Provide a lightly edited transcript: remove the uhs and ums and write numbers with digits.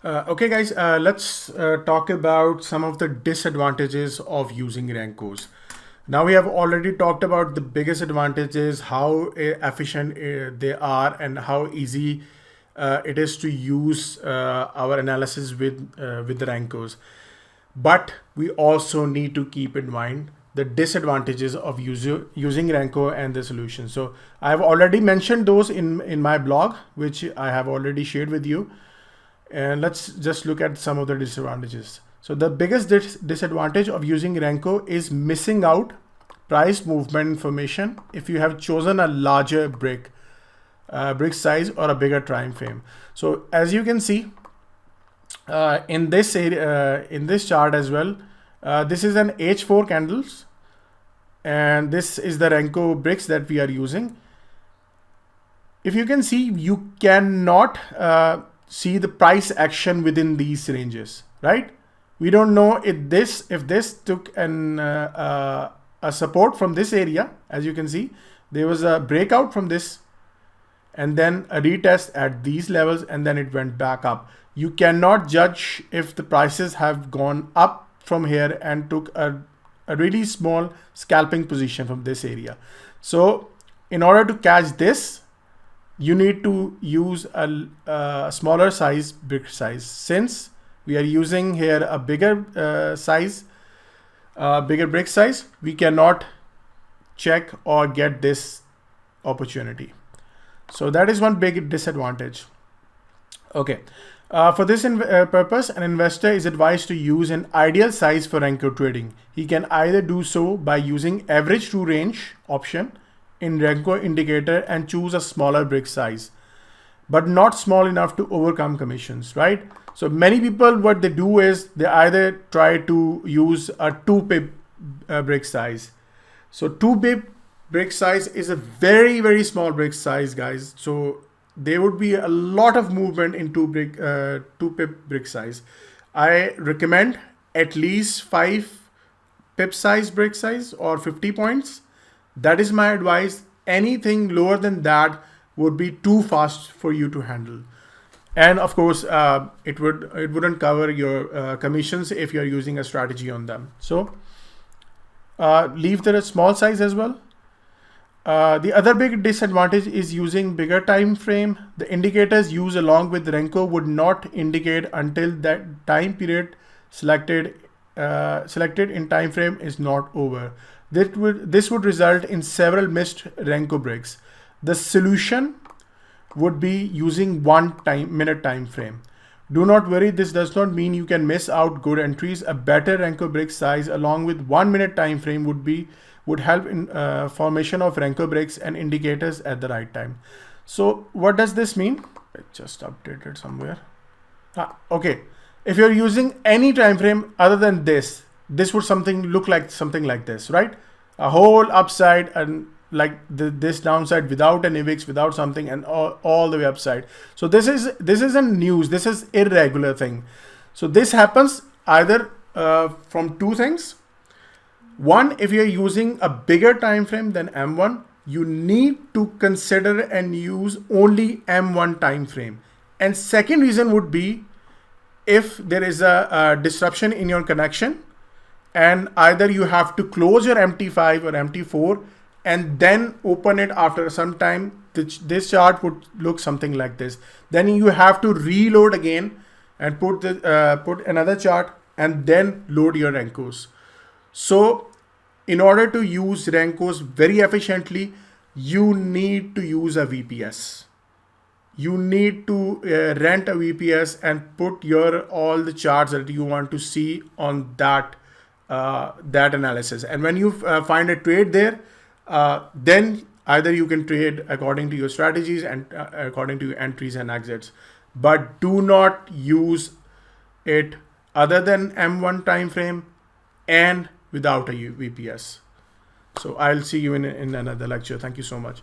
Okay, guys, let's talk about some of the disadvantages of using Renkos. Now we have already talked about the biggest advantages, how efficient they are, and how easy it is to use our analysis with the Renkos. But we also need to keep in mind the disadvantages of using Renko and the solution. So I have already mentioned those in my blog, which I have already shared with you. And let's just look at some of the disadvantages. So the biggest disadvantage of using Renko is missing out price movement information if you have chosen a larger brick size or a bigger time frame. So as you can see in this area, in this chart as well, this is an H4 candles, and this is the Renko bricks that we are using. If you can see, you cannot see the price action within these ranges, right? We don't know if this took a support from this area. As you can see, there was a breakout from this and then a retest at these levels, and then it went back up. You cannot judge if the prices have gone up from here and took a really small scalping position from this area. So in order to catch this, you need to use a smaller size brick size. Since we are using here a bigger size, bigger brick size, we cannot check or get this opportunity. So that is one big disadvantage. Okay. For this purpose, an investor is advised to use an ideal size for Renko trading. He can either do so by using average to range option in Renko indicator and choose a smaller brick size, but not small enough to overcome commissions, right? So many people, what they do is they either try to use a 2 pip brick size. So 2 pip brick size is a very, very small brick size, guys. So there would be a lot of movement in 2 pip brick size. I recommend at least 5 pip size brick size or 50 points. That is my advice. Anything lower than that would be too fast for you to handle. And of course, it wouldn't cover your commissions if you're using a strategy on them. So leave there a small size as well. The other big disadvantage is using bigger time frame. The indicators used along with Renko would not indicate until that time period selected in time frame is not over. This would result in several missed Renko bricks. The solution would be using 1 minute time frame. Do not worry, this does not mean you can miss out good entries. A better Renko brick size along with 1 minute time frame would help in formation of Renko bricks and indicators at the right time. So what does this mean? I just updated somewhere. Okay, if you're using any time frame other than this would look like something like this, right? A whole upside and like this downside without an IVIX, without something, and all the way upside. So this isn't news. This is irregular thing. So this happens either from two things. One, if you're using a bigger time frame than M1, you need to consider and use only M1 time frame. And second reason would be if there is a disruption in your connection, and either you have to close your MT5 or MT4 and then open it after some time. This chart would look something like this. Then you have to reload again and put another chart and then load your Renkos. So in order to use Renkos very efficiently, you need to use a VPS. You need to rent a VPS and put all the charts that you want to see on that analysis. And when you find a trade there, then either you can trade according to your strategies and according to your entries and exits, but do not use it other than M1 time frame and without a VPS. So I'll see you in another lecture. Thank you so much.